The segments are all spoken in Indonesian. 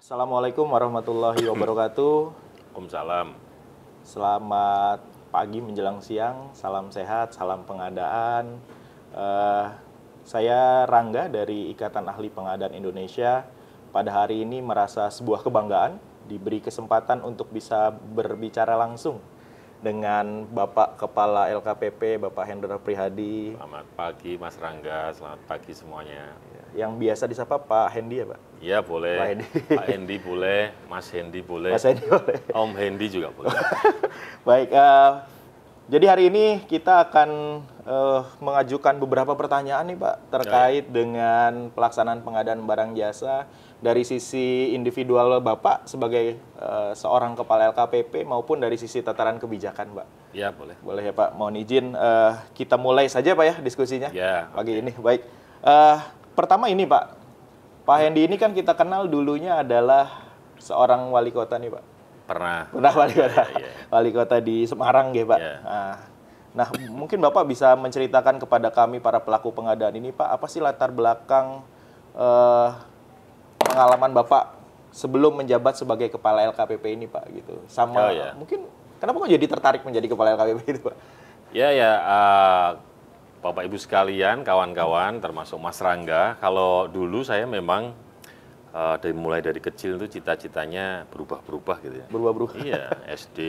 Assalamualaikum warahmatullahi wabarakatuh. Waalaikumsalam. Selamat pagi menjelang siang, salam sehat, salam pengadaan. Eh, saya Rangga dari Ikatan Ahli Pengadaan Indonesia. Pada hari ini merasa sebuah kebanggaan diberi kesempatan untuk bisa berbicara langsung dengan Bapak Kepala LKPP, Bapak Hendra Prihadi. Selamat pagi Mas Rangga, selamat pagi semuanya. Yang biasa disapa Pak Hendi ya Pak? Iya boleh, Pak Hendi. Pak Hendi boleh, Mas Hendi boleh, Mas Hendi boleh. Om Hendi juga boleh. Baik, jadi hari ini kita akan mengajukan beberapa pertanyaan nih Pak terkait dengan pelaksanaan pengadaan barang jasa dari sisi individual Bapak sebagai seorang kepala LKPP maupun dari sisi tataran kebijakan Pak. Iya boleh. Boleh ya Pak, mohon izin kita mulai saja Pak ya diskusinya Ya, pagi ini. Baik, pertama ini Pak Hendi ini kan kita kenal dulunya adalah seorang wali kota nih Pak. Pernah Wali kota, ya. Wali kota di Semarang ya Pak. Ya. Nah, mungkin Bapak bisa menceritakan kepada kami para pelaku pengadaan ini Pak, apa sih latar belakang pengalaman Bapak sebelum menjabat sebagai kepala LKPP ini Pak gitu. Sama mungkin kenapa kok jadi tertarik menjadi kepala LKPP itu Pak? Ya, Bapak Ibu sekalian, kawan-kawan, termasuk Mas Rangga, kalau dulu saya memang mulai dari kecil itu cita-citanya berubah-berubah gitu ya. Berubah-berubah. Iya, SD,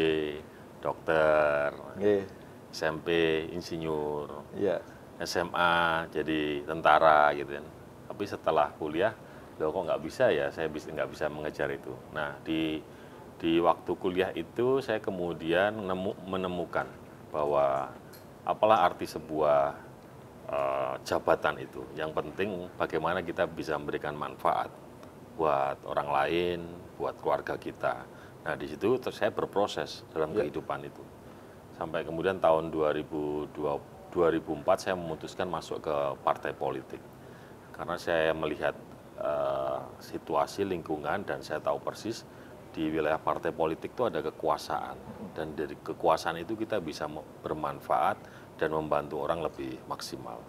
dokter, Yeah. SMP, insinyur, Iya. SMA, jadi tentara gitu kan. Tapi setelah kuliah, loh kok nggak bisa ya, saya nggak bisa mengejar itu. Nah, di waktu kuliah itu saya kemudian menemukan bahwa apalah arti sebuah jabatan itu. Yang penting bagaimana kita bisa memberikan manfaat buat orang lain, buat keluarga kita. Nah, di situ saya berproses dalam kehidupan itu. Sampai kemudian tahun 2004 saya memutuskan masuk ke partai politik. Karena saya melihat situasi lingkungan dan saya tahu persis di wilayah partai politik itu ada kekuasaan. Dan dari kekuasaan itu kita bisa bermanfaat dan membantu orang lebih maksimal.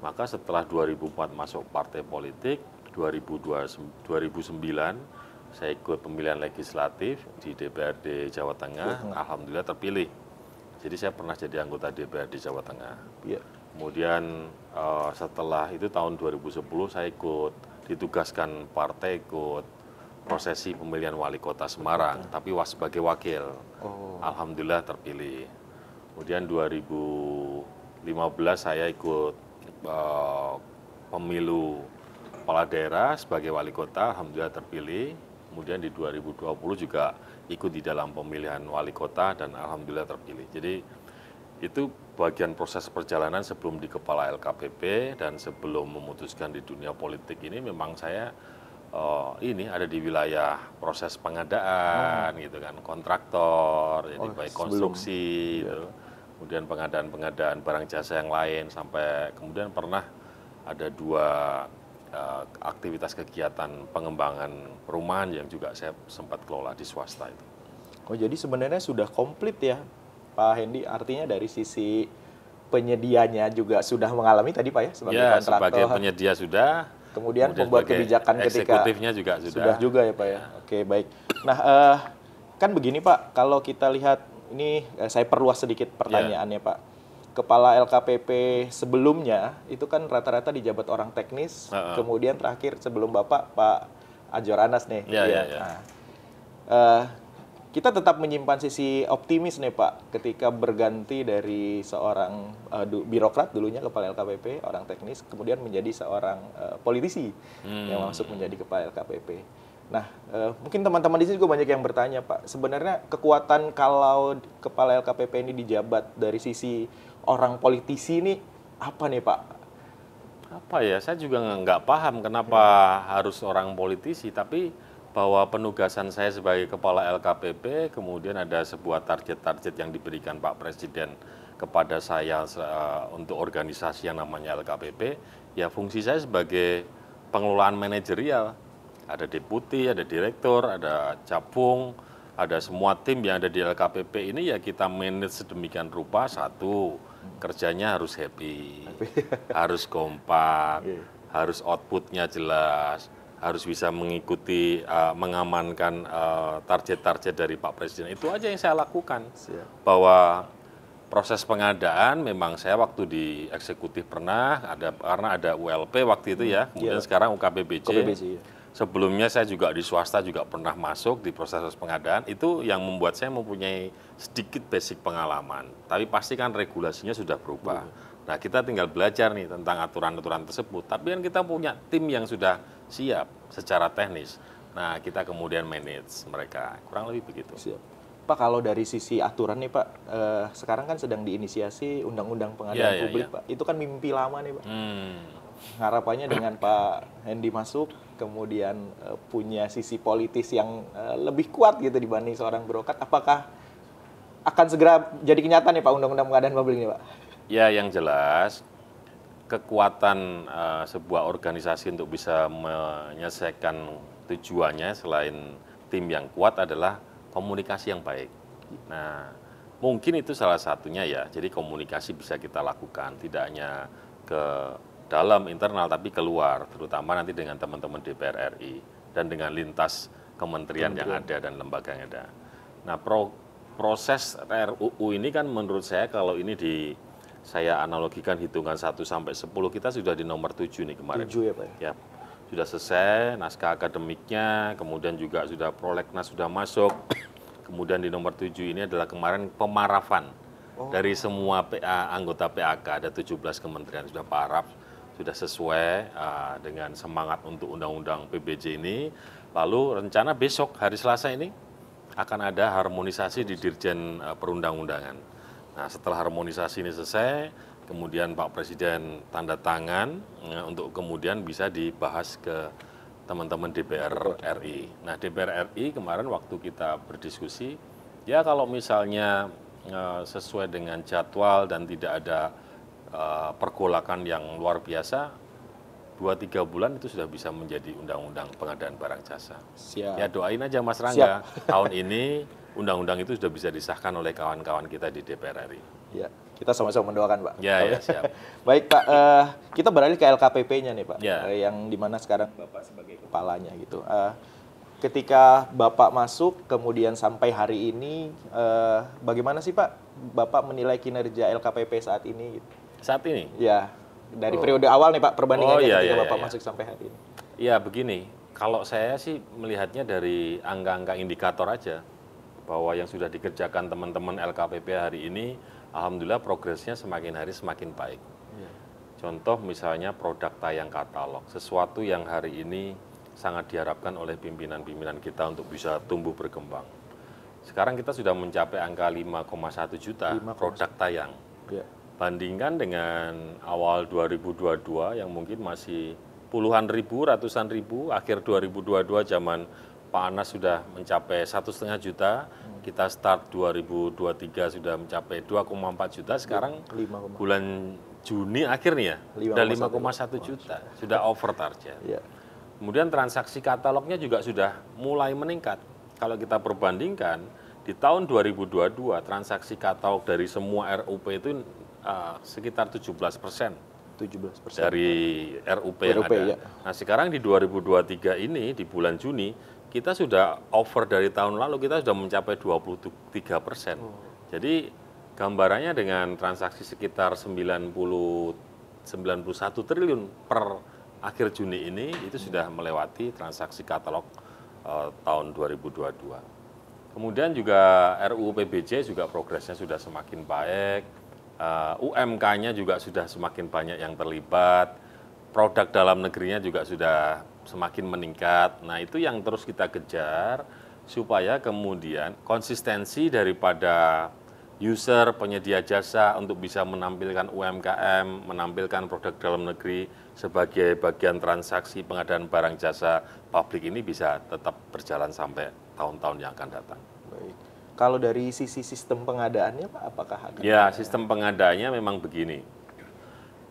Maka setelah 2004 masuk partai politik, 2009 saya ikut pemilihan legislatif di DPRD Jawa Tengah, alhamdulillah terpilih. Jadi saya pernah jadi anggota DPRD Jawa Tengah. Iya. Kemudian setelah itu tahun 2010 saya ditugaskan partai ikut prosesi pemilihan wali kota Semarang, tapi sebagai wakil. Alhamdulillah terpilih. Kemudian 2015 saya ikut pemilu kepala daerah sebagai wali kota, alhamdulillah terpilih. Kemudian di 2020 juga ikut di dalam pemilihan wali kota dan alhamdulillah terpilih. Jadi itu bagian proses perjalanan sebelum di kepala LKPP dan sebelum memutuskan di dunia politik ini memang saya ini ada di wilayah proses pengadaan gitu kan, kontraktor, jadi baik konstruksi gitu. Kemudian pengadaan barang jasa yang lain sampai kemudian pernah ada 2 aktivitas kegiatan pengembangan perumahan yang juga saya sempat kelola di swasta itu. Oh, jadi sebenarnya sudah komplit ya Pak Hendi, artinya dari sisi penyedianya juga sudah mengalami tadi Pak ya sebagai kontraktor. Sebagai penyedia sudah. Kemudian pembuat kebijakan ketika eksekutifnya juga sudah juga ya Pak ya. Oke, baik. Nah, kan begini Pak, kalau kita lihat ini saya perluas sedikit pertanyaannya Pak. Kepala LKPP sebelumnya itu kan rata-rata dijabat orang teknis, kemudian terakhir sebelum Bapak Pak Adjor Anas nih. Kita tetap menyimpan sisi optimis nih Pak ketika berganti dari seorang birokrat dulunya kepala LKPP, orang teknis, kemudian menjadi seorang politisi yang masuk menjadi kepala LKPP. Nah, mungkin teman-teman di sini juga banyak yang bertanya Pak, sebenarnya kekuatan kalau kepala LKPP ini dijabat dari sisi orang politisi ini apa nih Pak? Apa ya, saya juga nggak paham kenapa harus orang politisi, tapi bahwa penugasan saya sebagai kepala LKPP, kemudian ada sebuah target-target yang diberikan Pak Presiden kepada saya untuk organisasi yang namanya LKPP, ya fungsi saya sebagai pengelolaan manajerial. Ada deputi, ada direktur, ada cabung, ada semua tim yang ada di LKPP ini ya kita manage sedemikian rupa. Satu, kerjanya harus happy, harus kompak, harus outputnya jelas, harus bisa mengikuti, mengamankan target-target dari Pak Presiden. Itu aja yang saya lakukan. Siap. Bahwa proses pengadaan memang saya waktu di eksekutif pernah, karena ada ULP waktu itu ya, kemudian sekarang UKPBJ. Ya. Sebelumnya saya juga di swasta juga pernah masuk di proses pengadaan, itu yang membuat saya mempunyai sedikit basic pengalaman. Tapi pasti kan regulasinya sudah berubah. Nah, kita tinggal belajar nih tentang aturan-aturan tersebut. Tapi kan kita punya tim yang sudah siap secara teknis. Nah, kita kemudian manage mereka. Kurang lebih begitu. Siap. Pak, kalau dari sisi aturan nih Pak, sekarang kan sedang diinisiasi Undang-Undang Pengadaan Publik Pak. Itu kan mimpi lama nih Pak. Harapannya dengan Pak Hendy masuk, kemudian punya sisi politis yang lebih kuat gitu dibanding seorang birokrat, apakah akan segera jadi kenyataan nih Pak Undang-Undang Pengadaan Publik ini Pak? Ya, yang jelas kekuatan sebuah organisasi untuk bisa menyelesaikan tujuannya selain tim yang kuat adalah komunikasi yang baik. Nah, mungkin itu salah satunya ya. Jadi komunikasi bisa kita lakukan tidak hanya ke dalam internal tapi keluar, terutama nanti dengan teman-teman DPR RI dan dengan lintas kementerian yang ada dan lembaga yang ada. Nah, proses RUU ini kan menurut saya kalau ini saya analogikan hitungan 1 sampai 10, kita sudah di nomor 7 nih kemarin. 7 ya Pak? Ya, sudah selesai naskah akademiknya, kemudian juga sudah prolegnas sudah masuk. Kemudian di nomor 7 ini adalah kemarin pemarafan dari semua anggota PAK, ada 17 kementerian sudah paraf, sudah sesuai dengan semangat untuk Undang-Undang PBJ ini. Lalu rencana besok hari Selasa ini akan ada harmonisasi di Dirjen Perundang-undangan. Nah, setelah harmonisasi ini selesai, kemudian Pak Presiden tanda tangan untuk kemudian bisa dibahas ke teman-teman DPR RI. Nah, DPR RI kemarin waktu kita berdiskusi, ya kalau misalnya sesuai dengan jadwal dan tidak ada pergolakan yang luar biasa, 2-3 bulan itu sudah bisa menjadi undang-undang pengadaan barang jasa. Siap. Ya doain aja Mas Rangga, tahun ini undang-undang itu sudah bisa disahkan oleh kawan-kawan kita di DPR RI. Ya, kita sama-sama mendoakan Pak. Ya, siap. Baik Pak, kita beralih ke LKPP-nya nih Pak, Ya. yang dimana sekarang Bapak sebagai kepalanya gitu. Ketika Bapak masuk, kemudian sampai hari ini, bagaimana sih Pak Bapak menilai kinerja LKPP saat ini? Gitu? Saat ini? Ya, dari periode awal nih Pak, perbandingannya ketika Bapak masuk sampai hari ini. Ya begini, kalau saya sih melihatnya dari angka-angka indikator aja, bahwa yang sudah dikerjakan teman-teman LKPP hari ini, alhamdulillah progresnya semakin hari semakin baik. Contoh misalnya produk tayang katalog, sesuatu yang hari ini sangat diharapkan oleh pimpinan-pimpinan kita untuk bisa tumbuh berkembang. Sekarang kita sudah mencapai angka 5,1 juta produk tayang. Ya. Bandingkan dengan awal 2022 yang mungkin masih puluhan ribu, ratusan ribu, akhir 2022 zaman Pak Anas sudah mencapai 1,5 juta, kita start 2023 sudah mencapai 2,4 juta, sekarang bulan Juni akhir nih ya, sudah 5,1 juta, sudah over target. Ya. Kemudian transaksi katalognya juga sudah mulai meningkat. Kalau kita perbandingkan, di tahun 2022 transaksi katalog dari semua RUP itu sekitar 17% dari RUP yang ada. Ya. Nah sekarang di 2023 ini, di bulan Juni, kita sudah over dari tahun lalu, kita sudah mencapai 23%. Jadi gambarannya dengan transaksi sekitar 91 triliun per akhir Juni ini, itu sudah melewati transaksi katalog tahun 2022. Kemudian juga RUU PBJ juga progresnya sudah semakin baik, UMK-nya juga sudah semakin banyak yang terlibat, produk dalam negerinya juga sudah semakin meningkat. Nah itu yang terus kita kejar supaya kemudian konsistensi daripada user, penyedia jasa untuk bisa menampilkan UMKM, menampilkan produk dalam negeri sebagai bagian transaksi pengadaan barang jasa publik ini bisa tetap berjalan sampai tahun-tahun yang akan datang. Baik. Kalau dari sisi sistem pengadaannya Pak, apakah akan? Ya, sistem pengadaannya memang begini.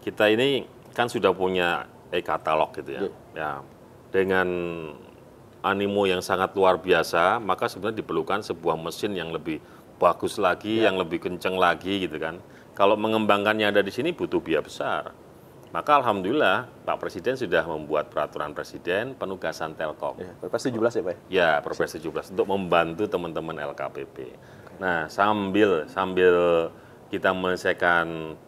Kita ini kan sudah punya e-katalog gitu ya. Ya. Dengan animo yang sangat luar biasa, maka sebenarnya diperlukan sebuah mesin yang lebih bagus lagi, yang lebih kenceng lagi gitu kan. Kalau mengembangkan yang ada di sini butuh biaya besar. Maka alhamdulillah Pak Presiden sudah membuat peraturan Presiden penugasan Telkom. Ya, Perpres 17 ya Pak? Ya, Perpres 17 untuk membantu teman-teman LKPP. Nah, sambil kita menyelesaikan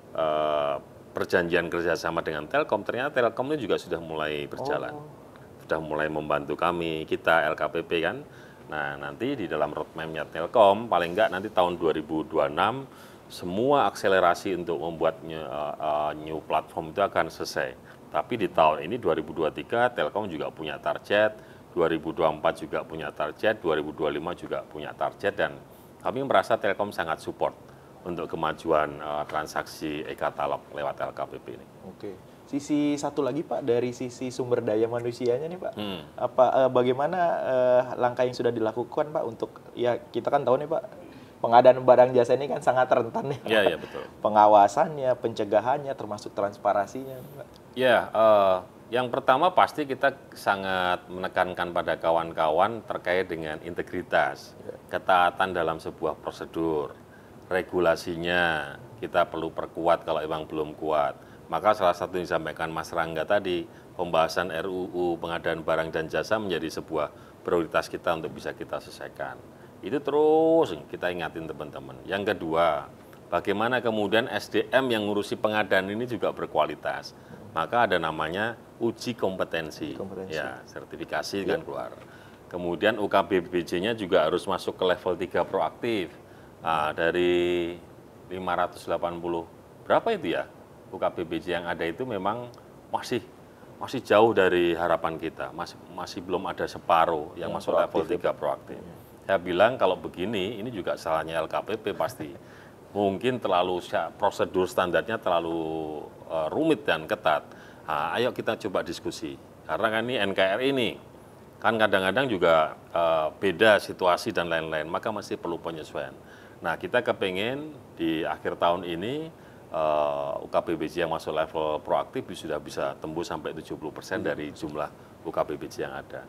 perjanjian kerjasama dengan Telkom, ternyata Telkom ini juga sudah mulai berjalan. Sudah mulai membantu kita LKPP kan. Nah, nanti di dalam roadmap-nya Telkom, paling enggak nanti tahun 2026, semua akselerasi untuk membuat new platform itu akan selesai. Tapi di tahun ini 2023 Telkom juga punya target, 2024 juga punya target, 2025 juga punya target, dan kami merasa Telkom sangat support untuk kemajuan transaksi e-katalog lewat LKPP ini. Oke. Sisi satu lagi Pak, dari sisi sumber daya manusianya nih Pak, bagaimana langkah yang sudah dilakukan Pak untuk, ya kita kan tahu nih Pak, pengadaan barang jasa ini kan sangat rentan nih Pak. Iya, betul. Pengawasannya, pencegahannya, termasuk transparansinya Pak. Ya, yang pertama pasti kita sangat menekankan pada kawan-kawan terkait dengan integritas, ketaatan dalam sebuah prosedur, regulasinya kita perlu perkuat kalau memang belum kuat. Maka salah satu yang disampaikan Mas Rangga tadi, pembahasan RUU pengadaan barang dan jasa menjadi sebuah prioritas kita untuk bisa kita selesaikan. Itu terus kita ingatin teman-teman. Yang kedua, bagaimana kemudian SDM yang ngurusi pengadaan ini juga berkualitas. Maka ada namanya uji kompetensi. Ya, sertifikasi kan keluar. Kemudian UKBBJ-nya juga harus masuk ke level 3 proaktif. Dari 580 berapa itu ya? UKBBJ yang ada itu memang masih jauh dari harapan kita, masih belum ada separuh yang masuk level 3 proaktif. Saya bilang kalau begini, ini juga salahnya LKPP pasti. Mungkin prosedur standarnya terlalu rumit dan ketat. Ayo kita coba diskusi, karena kan ini NKRI ini, kan kadang-kadang juga beda situasi dan lain-lain, maka masih perlu penyesuaian. Nah, kita kepengen di akhir tahun ini, UKBBJ yang masuk level proaktif sudah bisa tembus sampai 70% dari jumlah UKBBJ yang ada.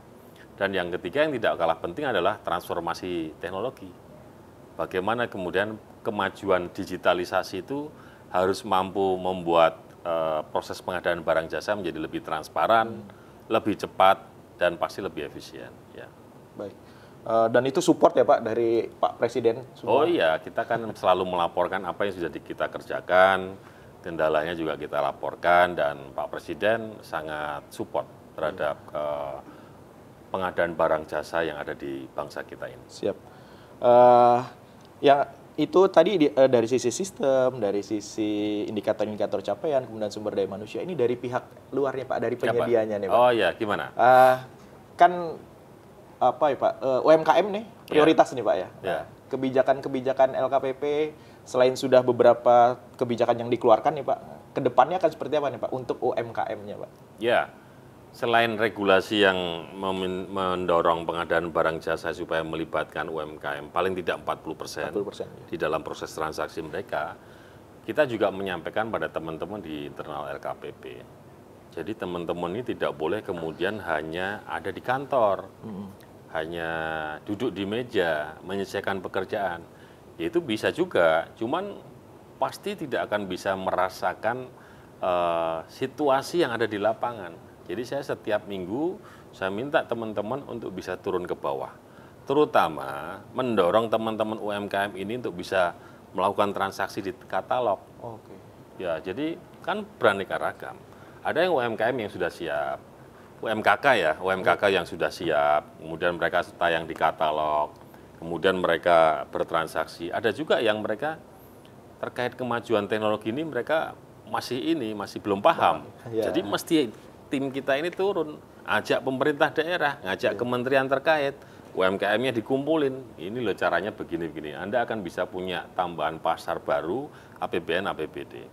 Dan yang ketiga yang tidak kalah penting adalah transformasi teknologi. Bagaimana kemudian kemajuan digitalisasi itu harus mampu membuat proses pengadaan barang jasa menjadi lebih transparan, lebih cepat, dan pasti lebih efisien. Ya. Baik. Dan itu support ya Pak dari Pak Presiden semua? Oh iya, kita kan selalu melaporkan apa yang sudah kita kerjakan, kendalanya juga kita laporkan, dan Pak Presiden sangat support terhadap pengadaan barang jasa yang ada di bangsa kita ini. Siap. Yang itu tadi dari sisi sistem, dari sisi indikator-indikator capaian, kemudian sumber daya manusia, ini dari pihak luarnya Pak, dari penyedianya nih Pak. Oh iya, gimana? Kan apa ya Pak, UMKM nih prioritas nih Pak ya. Kebijakan-kebijakan LKPP selain sudah beberapa kebijakan yang dikeluarkan nih Pak, kedepannya akan seperti apa nih Pak untuk UMKM-nya Pak? Ya, selain regulasi yang mendorong pengadaan barang jasa supaya melibatkan UMKM paling tidak 40% di dalam proses transaksi mereka, kita juga menyampaikan pada teman-teman di internal LKPP. Jadi teman-teman ini tidak boleh kemudian hanya ada di kantor, hanya duduk di meja, menyelesaikan pekerjaan. Ya itu bisa juga, cuman pasti tidak akan bisa merasakan situasi yang ada di lapangan. Jadi saya setiap minggu, saya minta teman-teman untuk bisa turun ke bawah. Terutama mendorong teman-teman UMKM ini untuk bisa melakukan transaksi di katalog. Ya, jadi kan beraneka ragam. Ada yang UMKM yang sudah siap, UMKK ya, UMKK yang sudah siap, kemudian mereka tayang di katalog, kemudian mereka bertransaksi. Ada juga yang mereka terkait kemajuan teknologi ini mereka masih belum paham. Jadi mesti tim kita ini turun, ajak pemerintah daerah, ngajak kementerian terkait, UMKM-nya dikumpulin. Ini loh caranya begini-begini. Anda akan bisa punya tambahan pasar baru, APBN, APBD.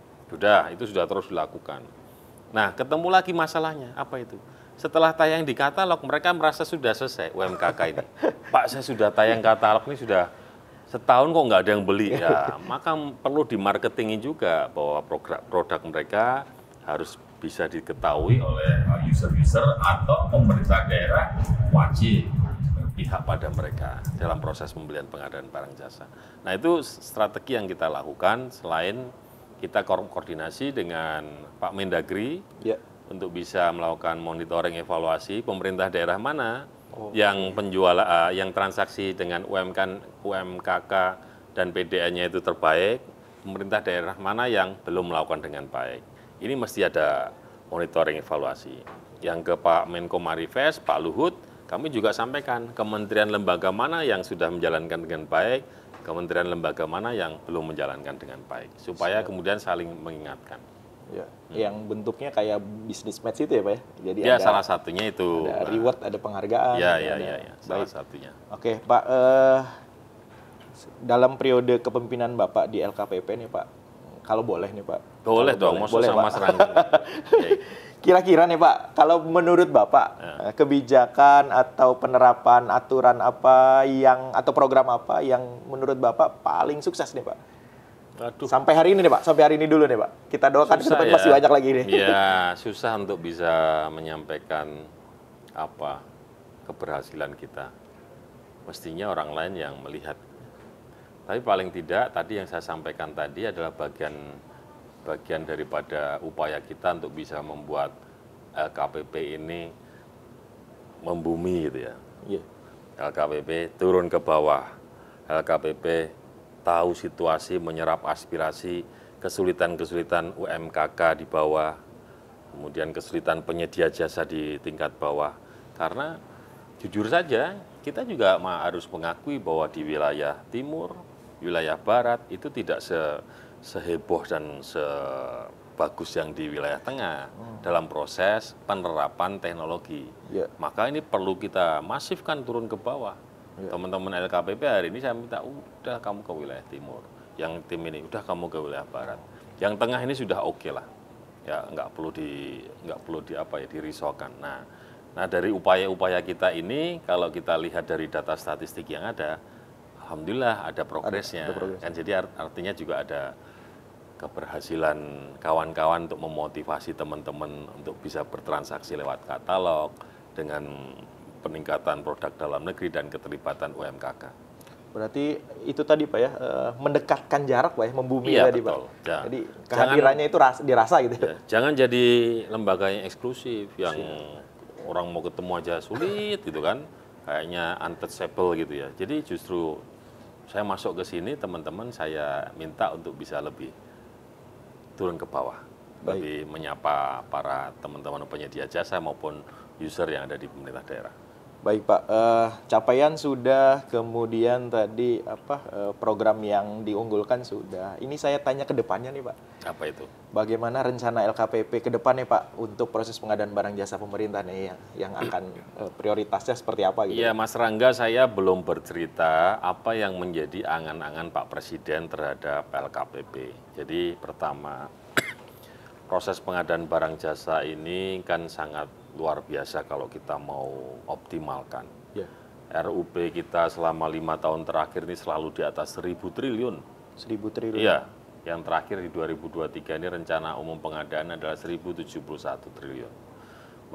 Itu sudah terus dilakukan. Nah, ketemu lagi masalahnya, apa itu? Setelah tayang di katalog, mereka merasa sudah selesai UMKK ini. Pak, saya sudah tayang katalog ini sudah setahun kok nggak ada yang beli. Ya, maka perlu dimarketingin juga bahwa produk mereka harus bisa diketahui oleh user-user atau pemerintah daerah wajib berpihak pada mereka dalam proses pembelian pengadaan barang jasa. Nah, itu strategi yang kita lakukan selain kita koordinasi dengan Pak Mendagri Ya. untuk bisa melakukan monitoring evaluasi pemerintah daerah mana yang yang transaksi dengan UMKK dan PDN-nya itu terbaik, pemerintah daerah mana yang belum melakukan dengan baik. Ini mesti ada monitoring evaluasi. Yang ke Pak Menko Marifest, Pak Luhut, kami juga sampaikan kementerian lembaga mana yang sudah menjalankan dengan baik, kementerian lembaga mana yang belum menjalankan dengan baik, supaya kemudian saling mengingatkan. Ya. Yang bentuknya kayak business match itu ya Pak ya? Jadi Ya, ada, salah satunya itu. ada reward, ada penghargaan. Ya, salah Baik. satunya. Oke Pak, dalam periode kepemimpinan Bapak di LKPP nih Pak, kalau boleh nih Pak. Boleh Kalau dong, maksud boleh, sama Pak. serangga. Kira-kira nih Pak, kalau menurut Bapak, kebijakan atau penerapan aturan apa yang, atau program apa yang menurut Bapak paling sukses nih Pak? Aduh, Sampai hari ini nih Pak, sampai hari ini dulu nih Pak. Kita doakan ke susah depan ya. masih banyak lagi nih. Ya, susah untuk bisa menyampaikan apa keberhasilan kita. Mestinya orang lain yang melihat. Tapi paling tidak tadi yang saya sampaikan tadi adalah bagian daripada upaya kita untuk bisa membuat LKPP ini membumi gitu ya. Iya. LKPP turun ke bawah. LKPP tahu situasi, menyerap aspirasi, kesulitan-kesulitan UMKK di bawah, kemudian kesulitan penyedia jasa di tingkat bawah. Karena jujur saja, kita juga harus mengakui bahwa di wilayah timur, wilayah barat itu tidak seheboh dan sebagus yang di wilayah tengah dalam proses penerapan teknologi. Ya. Maka ini perlu kita masifkan turun ke bawah. Teman-teman LKPP hari ini saya minta udah kamu ke wilayah timur, yang tim ini udah kamu ke wilayah barat, yang tengah ini sudah oke lah, ya nggak perlu dirisaukan. Nah dari upaya-upaya kita ini kalau kita lihat dari data statistik yang ada, alhamdulillah ada progresnya. Kan jadi artinya juga ada keberhasilan kawan-kawan untuk memotivasi teman-teman untuk bisa bertransaksi lewat katalog dengan peningkatan produk dalam negeri dan keterlibatan UMKK. Berarti itu tadi Pak ya, mendekatkan jarak Pak ya, membumi Iya, tadi betul. Pak. Jadi kehadirannya itu dirasa gitu. Ya, jangan jadi lembaga yang eksklusif, yang orang mau ketemu aja sulit gitu kan, kayaknya untouchable gitu ya. Jadi justru saya masuk ke sini, teman-teman saya minta untuk bisa lebih turun ke bawah, lebih menyapa para teman-teman penyedia jasa maupun user yang ada di pemerintah daerah. Baik Pak, capaian sudah, kemudian tadi program yang diunggulkan sudah. Ini saya tanya ke depannya nih Pak. Apa itu? Bagaimana rencana LKPP ke depan nih Pak untuk proses pengadaan barang jasa pemerintah nih yang akan prioritasnya seperti apa gitu? Iya Mas Rangga, saya belum bercerita apa yang menjadi angan-angan Pak Presiden terhadap LKPP. Jadi pertama, proses pengadaan barang jasa ini kan sangat luar biasa kalau kita mau optimalkan. Ya. RUP kita selama 5 tahun terakhir ini selalu di atas 1.000 triliun. 1.000 triliun? Iya, yang terakhir di 2023 ini rencana umum pengadaan adalah 1.071 triliun.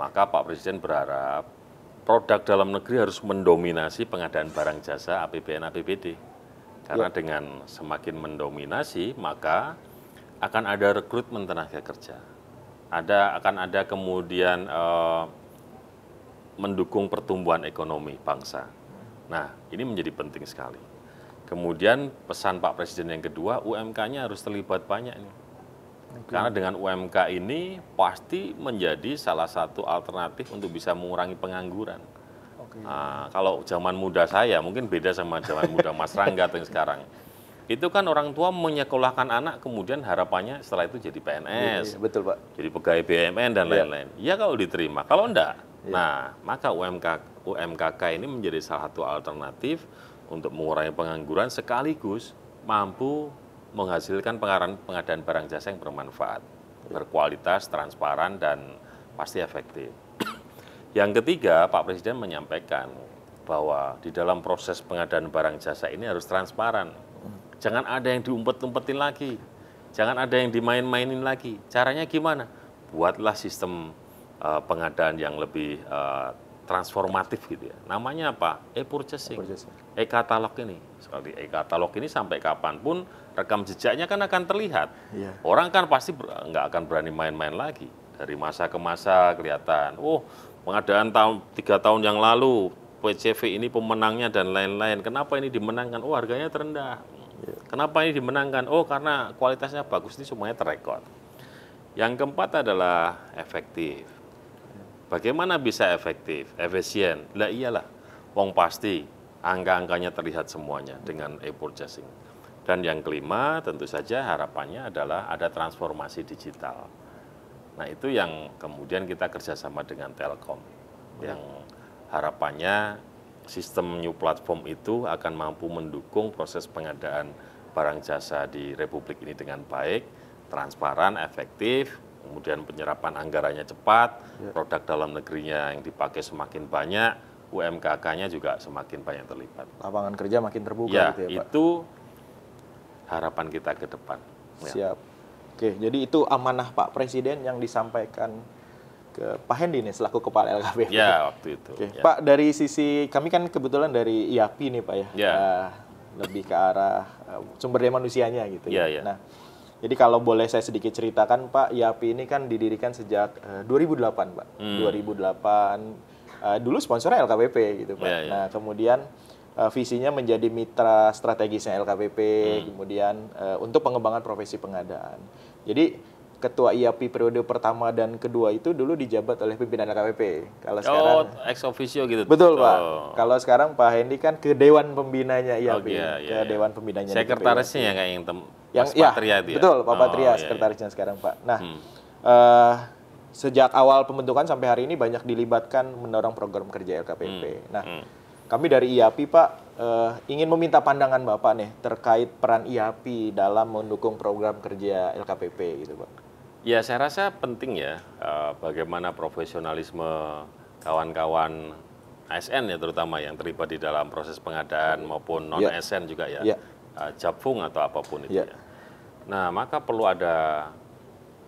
Maka Pak Presiden berharap produk dalam negeri harus mendominasi pengadaan barang jasa APBN APBD. Karena dengan semakin mendominasi, maka akan ada rekrutmen tenaga kerja. Akan ada kemudian mendukung pertumbuhan ekonomi bangsa. Nah, ini menjadi penting sekali. Kemudian pesan Pak Presiden yang kedua, UMK-nya harus terlibat banyak ini. Karena dengan UMK ini pasti menjadi salah satu alternatif untuk bisa mengurangi pengangguran. Nah, kalau zaman muda saya, mungkin beda sama zaman muda Mas Rangga yang sekarang. Itu kan orang tua menyekolahkan anak, kemudian harapannya setelah itu jadi PNS. Iya, betul Pak. Jadi pegawai BUMN dan lain-lain. Ya kalau diterima, kalau enggak. Nah, maka UMKK ini menjadi salah satu alternatif untuk mengurangi pengangguran sekaligus mampu menghasilkan pengadaan barang jasa yang bermanfaat, berkualitas, transparan, dan pasti efektif. Yang ketiga, Pak Presiden menyampaikan bahwa di dalam proses pengadaan barang jasa ini harus transparan. Jangan ada yang diumpet-umpetin lagi. Jangan ada yang dimain-mainin lagi. Caranya gimana? Buatlah sistem pengadaan yang lebih transformatif gitu ya. Namanya apa? E-purchasing. E-katalog ini. Sekali e-katalog ini sampai kapanpun rekam jejaknya kan akan terlihat. Orang kan pasti nggak akan berani main-main lagi. Dari masa ke masa kelihatan. Oh, pengadaan 3 tahun yang lalu PCV ini pemenangnya dan lain-lain. Kenapa ini dimenangkan? Oh, harganya terendah. Kenapa ini dimenangkan? Oh, karena kualitasnya bagus. Ini semuanya terekod. Yang keempat adalah efektif. Bagaimana bisa efektif, efisien? Lah iyalah, wong pasti angka-angkanya terlihat semuanya dengan e-purchasing. Dan yang kelima tentu saja harapannya adalah ada transformasi digital. Nah itu yang kemudian kita kerjasama dengan Telkom. Yang harapannya sistem new platform itu akan mampu mendukung proses pengadaan barang jasa di Republik ini dengan baik, transparan, efektif, kemudian penyerapan anggarannya cepat, produk dalam negerinya yang dipakai semakin banyak, UMKK-nya juga semakin banyak terlibat. Lapangan kerja makin terbuka Ya, gitu ya Pak? Itu harapan kita ke depan. Siap. Oke, jadi itu amanah Pak Presiden yang disampaikan ke Pak Hendy nih selaku Kepala LKPP. Ya, waktu itu. Oke. Pak, dari sisi, kami kan kebetulan dari IAPI nih Pak ya. Lebih ke arah sumber daya manusianya gitu ya. Nah, jadi kalau boleh saya sedikit ceritakan Pak, IAPI ini kan didirikan sejak 2008 Pak. 2008, dulu sponsornya LKPP gitu Pak. Nah kemudian visinya menjadi mitra strategisnya LKPP, kemudian untuk pengembangan profesi pengadaan. Jadi Ketua IAPI periode pertama dan kedua itu dulu dijabat oleh pimpinan LKPP. Kalau sekarang ex officio gitu. Betul Pak. Kalau sekarang Pak Hendy kan ke Dewan Pembinanya IAPI, Dewan Pembinanya. Sekretarisnya kayak yang Patria itu ya? Betul, Pak Patria, sekretarisnya sekarang Pak. Nah, sejak awal pembentukan sampai hari ini banyak dilibatkan mendorong program kerja LKPP. Nah, kami dari IAPI Pak ingin meminta pandangan Bapak nih terkait peran IAPI dalam mendukung program kerja LKPP gitu Pak. Ya, saya rasa penting ya bagaimana profesionalisme kawan-kawan ASN ya terutama yang terlibat di dalam proses pengadaan maupun non-ASN juga ya. Japfung atau apapun itu ya. Nah, maka perlu ada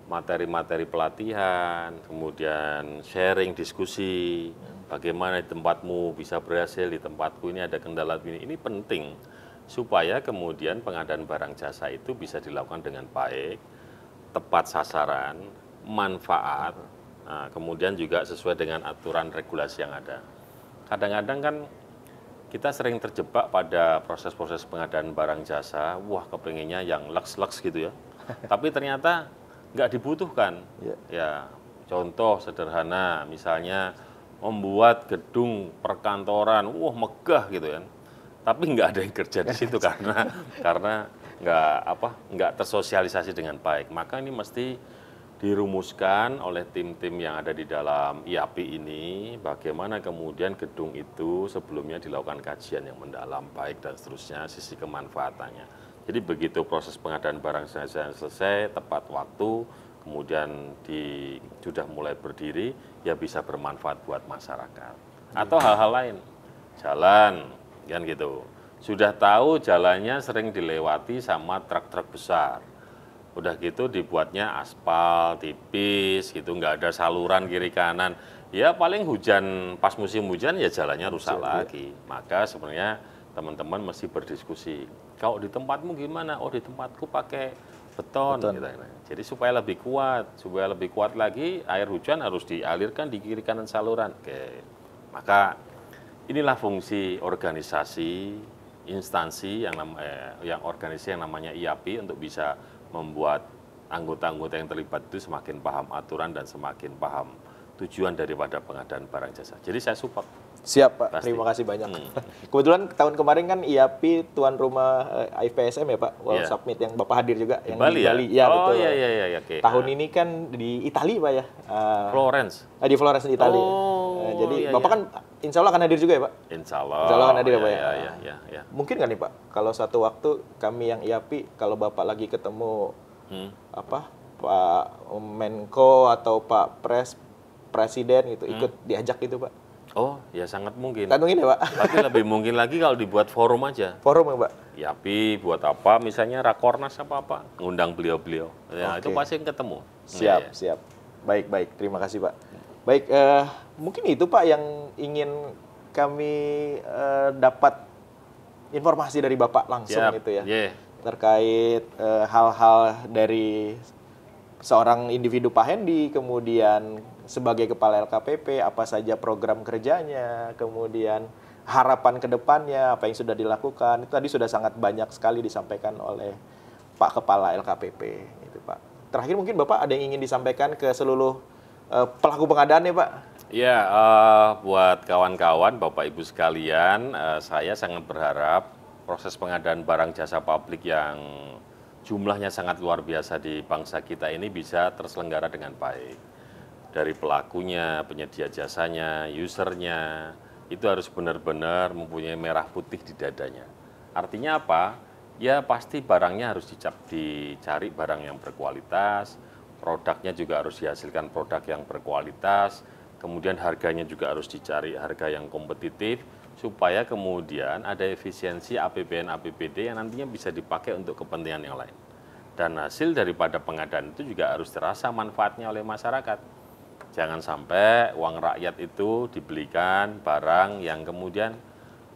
materi-materi pelatihan, kemudian sharing, diskusi, bagaimana di tempatmu bisa berhasil, di tempatku ini ada kendala ini. Ini penting supaya kemudian pengadaan barang jasa itu bisa dilakukan dengan baik, tepat sasaran, manfaat, nah, kemudian juga sesuai dengan aturan regulasi yang ada. Kadang-kadang kan kita sering terjebak pada proses-proses pengadaan barang jasa, wah kepengennya yang lux-lux gitu ya. Tapi ternyata nggak dibutuhkan. Ya, contoh sederhana, misalnya membuat gedung perkantoran, wah megah gitu kan. Tapi nggak ada yang kerja di situ karena nggak tersosialisasi dengan baik. Maka ini mesti dirumuskan oleh tim-tim yang ada di dalam IAPI ini, bagaimana kemudian gedung itu sebelumnya dilakukan kajian yang mendalam, baik dan seterusnya, sisi kemanfaatannya. Jadi begitu proses pengadaan barang jasa selesai, tepat waktu, kemudian sudah mulai berdiri, ya bisa bermanfaat buat masyarakat. Atau hal-hal lain, jalan, kan gitu. Sudah tahu jalannya sering dilewati sama truk-truk besar. Udah gitu dibuatnya aspal, tipis gitu, nggak ada saluran kiri kanan. Ya paling hujan, pas musim hujan ya jalannya rusak lagi. Maka sebenarnya teman-teman mesti berdiskusi. Kalau di tempatmu gimana? Oh di tempatku pakai beton. Gitu. Jadi supaya lebih kuat lagi air hujan harus dialirkan di kiri kanan saluran. Oke. Maka inilah fungsi organisasi, instansi yang organisasi yang namanya IAPI untuk bisa membuat anggota-anggota yang terlibat itu semakin paham aturan dan semakin paham tujuan daripada pengadaan barang jasa. Jadi saya support. Siap Pak, pasti. Terima kasih banyak. Kebetulan tahun kemarin kan IAPI tuan rumah IPSM ya Pak, World Summit yang Bapak hadir juga. Di yang Bali di Bali. Ya? Betul. Iya. Okay. Tahun ini kan di Italia Pak ya. Florence. Di Florence di Italia. Jadi Bapak kan insya Allah akan hadir juga ya Pak? Insya Allah akan hadir ya Pak ya? Ya. Mungkin kan nih Pak, kalau satu waktu kami yang IAPI, kalau Bapak lagi ketemu Pak Menko atau Pak Presiden gitu, ikut diajak gitu Pak? Oh, ya sangat mungkin. Kan mungkin ya Pak? Tapi lebih mungkin lagi kalau dibuat forum aja. Forum ya Pak? IAPI buat apa, misalnya Rakornas apa-apa, ngundang beliau-beliau. Ya, itu pasti ketemu. Siap. Baik. Terima kasih Pak. Baik, mungkin itu Pak yang ingin kami dapat informasi dari Bapak langsung itu ya. Terkait hal-hal dari seorang individu Pak Hendy, kemudian sebagai kepala LKPP, apa saja program kerjanya, kemudian harapan ke depannya, apa yang sudah dilakukan. Itu tadi sudah sangat banyak sekali disampaikan oleh Pak Kepala LKPP. Itu Pak. Terakhir mungkin Bapak ada yang ingin disampaikan ke seluruh pelaku pengadaan ya Pak? Ya, buat kawan-kawan, Bapak Ibu sekalian, saya sangat berharap proses pengadaan barang jasa publik yang jumlahnya sangat luar biasa di bangsa kita ini bisa terselenggara dengan baik. Dari pelakunya, penyedia jasanya, usernya, itu harus benar-benar mempunyai merah putih di dadanya. Artinya apa? Ya pasti barangnya harus dicari barang yang berkualitas, produknya juga harus dihasilkan produk yang berkualitas, kemudian harganya juga harus dicari harga yang kompetitif, supaya kemudian ada efisiensi APBN APBD yang nantinya bisa dipakai untuk kepentingan yang lain. Dan hasil daripada pengadaan itu juga harus terasa manfaatnya oleh masyarakat. Jangan sampai uang rakyat itu dibelikan barang yang kemudian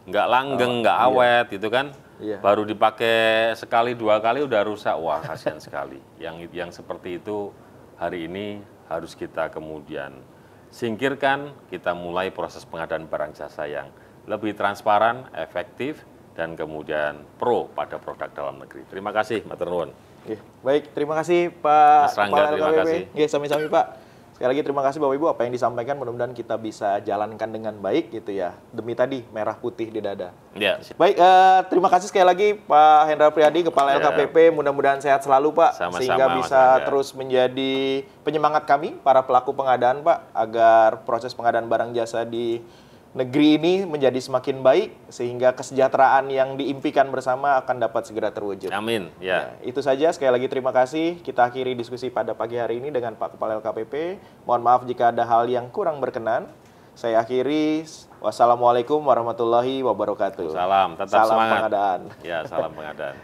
nggak langgeng, nggak awet, gitu kan. Baru dipakai sekali dua kali udah rusak, wah kasihan sekali. Yang seperti itu hari ini harus kita kemudian singkirkan, kita mulai proses pengadaan barang jasa yang lebih transparan, efektif, dan kemudian pro pada produk dalam negeri. Terima kasih, Matur nuwun. Baik, terima kasih Pak Mas Rangga, terima kasih. Sami-sami Pak. Sekali lagi terima kasih Bapak Ibu apa yang disampaikan, mudah-mudahan kita bisa jalankan dengan baik gitu ya. Demi tadi merah putih di dada. Ya. Baik, terima kasih sekali lagi Pak Hendra Priyadi, Kepala LKPP. Mudah-mudahan sehat selalu Pak. Sama-sama, sehingga bisa terus menjadi penyemangat kami, para pelaku pengadaan Pak, agar proses pengadaan barang jasa di negeri ini menjadi semakin baik, sehingga kesejahteraan yang diimpikan bersama akan dapat segera terwujud. Amin. Ya. Itu saja, sekali lagi terima kasih. Kita akhiri diskusi pada pagi hari ini dengan Pak Kepala LKPP. Mohon maaf jika ada hal yang kurang berkenan. Saya akhiri. Wassalamualaikum warahmatullahi wabarakatuh. Salam, tetap salam semangat. Pengadaan. Ya, salam pengadaan.